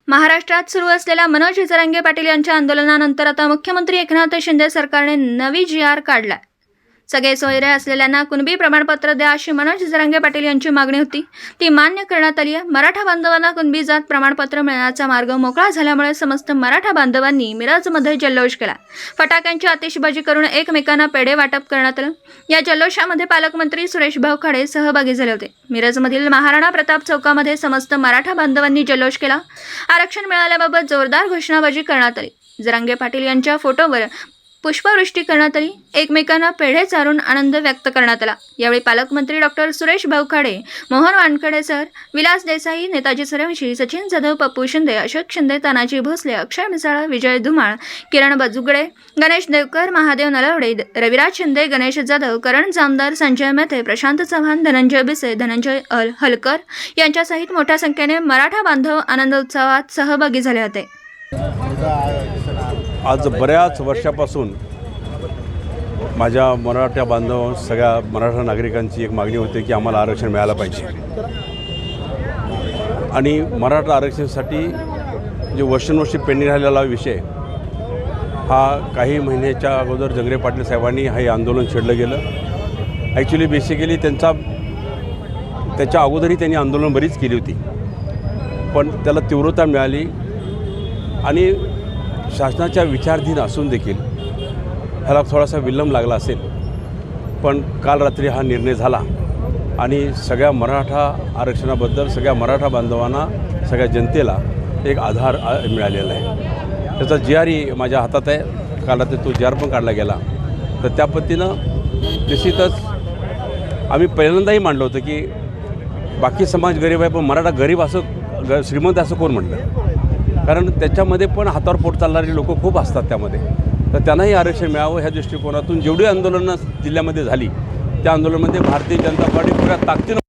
महाराष्ट्रात सुरू असलेल्या मनोज जरांगे पाटील यांच्या आंदोलनानंतर आता मुख्यमंत्री एकनाथ शिंदे सरकारने नवी जी.आर. काढला. सगळे सोयरे असलेल्यांना कुणबी प्रमाणपत्र द्या अशी मनोज जरांगे पाटील यांची मागणी होती. ती मान्य करण्यात आली आहे. मराठा बांधवांना कुणबी जात प्रमाणपत्र मिळण्याचा मार्ग मोकळा झाल्यामुळे समस्त मराठा बांधवांनी मिरजमध्ये जल्लोष केला. फटाक्यांची आतिषबाजी करून एकमेकांना पेढे वाटप करण्यात आलं. या जल्लोषामध्ये पालकमंत्री सुरेश भाऊ खाडे सहभागी झाले होते. मिरजमधील महाराणा प्रताप चौकामध्ये समस्त मराठा बांधवांनी जल्लोष केला. आरक्षण मिळाल्याबाबत जोरदार घोषणाबाजी करण्यात आली. जरांगे पाटील यांच्या फोटोवर पुष्पवृष्टी करण्यात आली. एकमेकांना पेढे चारून आनंद व्यक्त करण्यात आला. यावेळी पालकमंत्री डॉक्टर सुरेश भाऊ खाडे, मोहन वानखडे सर, विलास देसाई, नेताजी सूर्यवंशी, सचिन जाधव, पप्पू शिंदे, अशोक शिंदे, तानाजी भोसले, अक्षय मिसाळ, विजय धुमाळ, किरण बजुगडे, गणेश देवकर, महादेव नलवडे, रविराज शिंदे, गणेश जाधव, करण जामदार, संजय मेहते, प्रशांत चव्हाण, धनंजय बिसे, धनंजय हलकर यांच्यासहित मोठ्या संख्येने मराठा बांधव आनंद उत्सवात सहभागी झाले होते. आज बऱ्याच वर्षापासून माझ्या मराठा बांधव सगळ्या मराठा नागरिकांची एक मागणी होती की आम्हाला आरक्षण मिळालं पाहिजे. आणि मराठा आरक्षणासाठी जे वर्षानुवर्षी पेंडिंग राहिलेला विषय हा काही महिन्याच्या अगोदर जंगरे पाटील साहेबांनी हे आंदोलन छेडलं गेलं. ॲक्च्युली बेसिकली त्याच्या अगोदरही त्यांनी आंदोलन बरीच केली होती, पण त्याला तीव्रता मिळाली आणि शासनाच्या विचाराधीन असून देखील ह्याला थोडासा विलंब लागला असेल. पण काल रात्री हा निर्णय झाला आणि सगळ्या मराठा आरक्षणाबद्दल सगळ्या मराठा बांधवांना, सगळ्या जनतेला एक आधार मिळालेला आहे. त्याचा जी.आर.ही माझ्या हातात आहे. काल रात्री तो जी.आर. पण काढला गेला. तर त्या पद्धतीनं निश्चितच आम्ही पहिल्यांदाही मांडलं होतं की बाकी समाज गरीब आहे, पण मराठा गरीब असं श्रीमंत असं कोण म्हटलं? कारण त्याच्यामध्ये पण हातावर पोट चालणारी लोक खूप असतात त्यामध्ये. तर त्यांनाही आरक्षण मिळावं ह्या दृष्टिकोनातून जेवढी आंदोलनं जिल्ह्यामध्ये झाली त्या आंदोलनामध्ये भारतीय जनता पार्टी पुऱ्या ताकदीनं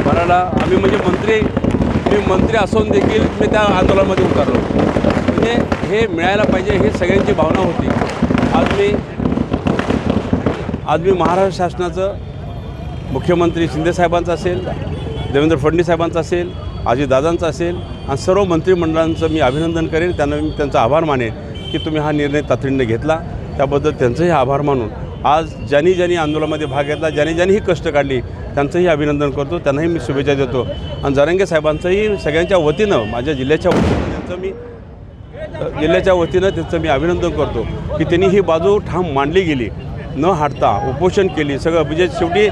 मराठा आम्ही मी मंत्री असून देखील मी त्या आंदोलनामध्ये उतरलो. म्हणजे हे मिळायला पाहिजे ही सगळ्यांची भावना होती. आज मी महाराष्ट्र शासनाचं मुख्यमंत्री शिंदेसाहेबांचं असेल, देवेंद्र फडणवीस साहेबांचं असेल, अजितदादांचं असेल आणि सर्व मंत्रिमंडळांचं मी अभिनंदन करेन. त्यांना मी त्यांचा आभार मानेन की तुम्ही हा निर्णय तातडीने घेतला. त्याबद्दल त्यांचंही आभार मानून आज ज्यांनी आंदोलनामध्ये भाग घेतला, ज्यांनी ही कष्ट काढली त्यांचंही अभिनंदन करतो. त्यांनाही मी शुभेच्छा देतो. आणि जरांगे साहेबांचंही सगळ्यांच्या वतीनं, माझ्या जिल्ह्याच्या वतीनं त्यांचं मी अभिनंदन करतो की त्यांनी ही बाजू ठाम मांडली गेली, न हाडता उपोषण केली, सगळं म्हणजे शेवटी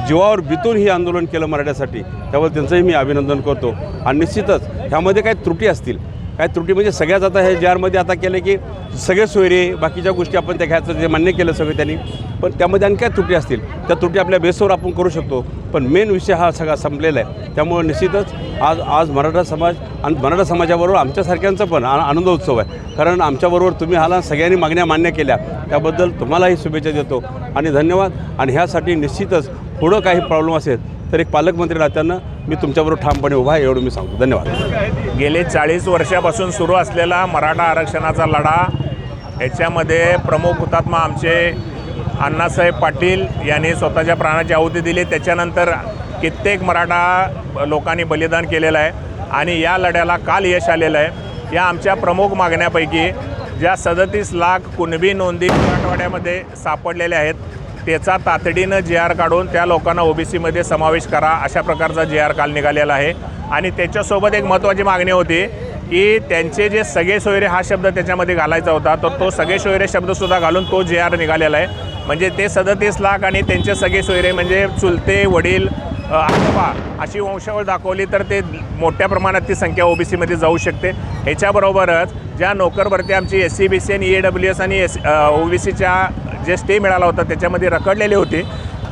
जीवावर बितून ही आंदोलन केलं मराठ्यासाठी. त्यामुळे त्यांचंही मी अभिनंदन करतो. आणि निश्चितच ह्यामध्ये काही त्रुटी असतील, काय त्रुटी म्हणजे सगळ्याच आता हे जी.आर.मध्ये आता केलं की सगळे सोयरे बाकीच्या गोष्टी आपण त्या घ्यायचं ते मान्य केलं सगळं त्यांनी, पण त्यामध्ये आणखी काय त्रुटी असतील त्या त्रुटी आपल्या बेसवर आपण करू शकतो. पण मेन विषय हा सगळा संपलेला आहे. त्यामुळे निश्चितच आज मराठा समाज आणि मराठा समाजाबरोबर आमच्यासारख्यांचा पण आनंदोत्सव आहे. कारण आमच्याबरोबर तुम्ही आला, सगळ्यांनी मागण्या मान्य केल्या, त्याबद्दल तुम्हालाही शुभेच्छा देतो आणि धन्यवाद. आणि ह्यासाठी निश्चितच पुढं काही प्रॉब्लेम असेल तर एक पालकमंत्री नात्यानं मी तुमच्याबरोबर ठामपणे उभा आहे, एवढं मी सांगतो. धन्यवाद. गेले 40 वर्षापासून सुरू असलेला मराठा आरक्षणाचा लढा, याच्यामध्ये प्रमुख हुतात्मा आमचे अण्णासाहेब पाटील यांनी स्वतःच्या प्राणाची आहुती दिली. त्याच्यानंतर कित्येक मराठा लोकांनी बलिदान केलेलं आहे आणि या लढ्याला काल यश आलेलं आहे. या आमच्या प्रमुख मागण्यापैकी ज्या 37 लाख कुणबी नोंदी मराठवाड्यामध्ये सापडलेल्या आहेत त्याचा तातडीनं जी.आर. काढून त्या लोकांना ओबीसीमध्ये समावेश करा, अशा प्रकारचा जी.आर. काल निघालेला आहे. आणि त्याच्यासोबत एक महत्त्वाची मागणी होती की त्यांचे जे सगळे सोयरे हा शब्द त्याच्यामध्ये घालायचा होता, तर तो सगळे सोयरे शब्दसुद्धा घालून तो जी.आर. निघालेला आहे. म्हणजे ते 37 लाख आणि त्यांचे सगळे सोयरे म्हणजे चुलते, वडील, आजोबा अशी वंशावळ दाखवली तर ते मोठ्या प्रमाणात ती संख्या ओबीसीमध्ये जाऊ शकते. ह्याच्याबरोबरच ज्या नोकर भरती आमची SC, BC आणि EWS आणि ओबीसीच्या जे स्टे मिळाला होता त्याच्यामध्ये रखडलेले होते,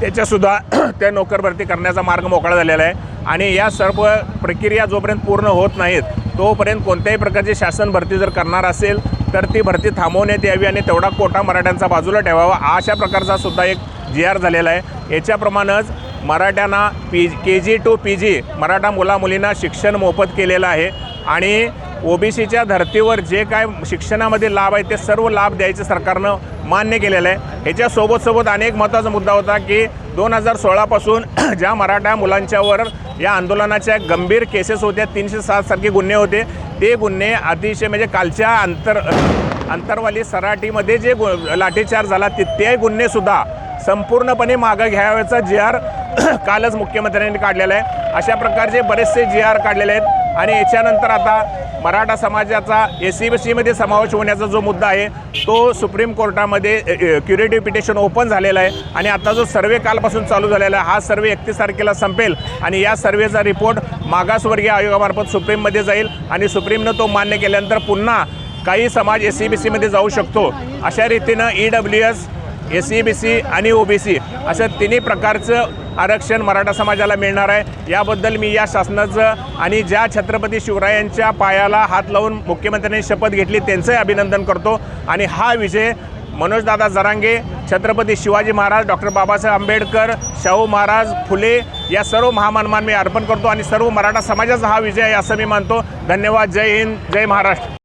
त्याच्यासुद्धा त्या नोकर भरती करण्याचा मार्ग मोकळा झालेला आहे. आणि या सर्व प्रक्रिया जोपर्यंत पूर्ण होत नाहीत तोपर्यंत कोणत्याही प्रकारची शासन भरती जर करणार असेल तर ती भरती थांबवण्यात यावी आणि तेवढा कोटा मराठ्यांचा बाजूला ठेवावा, अशा प्रकारचा सुद्धा एक जी.आर. झालेला आहे. याच्याप्रमाणेच मराठ्यांना KG to PG मराठा मुलामुलींना शिक्षण मोफत केलेलं आहे आणि ओबीसीच्या धर्तीवर जे काय शिक्षणामध्ये लाभ आहे ते सर्व लाभ द्यायचं सरकारनं मान्य केलेलं आहे. ह्याच्यासोबत अनेक महत्त्वाचा मुद्दा होता की 2016पासून ज्या मराठा मुलांच्यावर या आंदोलनाच्या गंभीर केसेस होत्या, 307 सारखे गुन्हे होते, ते गुन्हे अतिशय म्हणजे कालच्या अंतरवाली सराटीमध्ये जे लाठीचार्ज झाला ते गुन्हेसुद्धा संपूर्णपणे मागं घ्यावयाचा GR कालच मुख्यमंत्र्यांनी काढलेला आहे. अशा प्रकारचे बरेचसे GR काढलेले आहेत आणि याच्यानंतर आता मराठा समाजाचा SCBCमध्ये समावेश होण्याचा जो मुद्दा आहे तो सुप्रीम कोर्टामध्ये क्युरेटिव्ह पिटिशन ओपन झालेला आहे आणि आता जो सर्वे कालपासून चालू झालेला आहे हा सर्वे 31 तारखेला संपेल आणि या सर्वेचा रिपोर्ट मागासवर्गीय आयोगामार्फत सुप्रीममध्ये जाईल आणि सुप्रीमनं तो मान्य केल्यानंतर पुन्हा काही समाज SCBCमध्ये जाऊ शकतो. अशा रीतीनं EWS, SCBC आणि OBC असं तिन्ही प्रकारचं आरक्षण मराठा समाजाला मिळणार आहे. याबद्दल मी या शासनाचं आणि ज्या छत्रपती शिवरायांच्या पायाला हात लावून मुख्यमंत्र्यांनी शपथ घेतली त्यांचंही अभिनंदन करतो आणि हा विजय मनोजदादा जरांगे, छत्रपती शिवाजी महाराज, डॉक्टर बाबासाहेब आंबेडकर, शाहू महाराज, फुले या सर्व महामानवांना मी अर्पण करतो आणि सर्व मराठा समाजाचा हा विजय आहे असं मी मानतो. धन्यवाद. जय हिंद, जय महाराष्ट्र.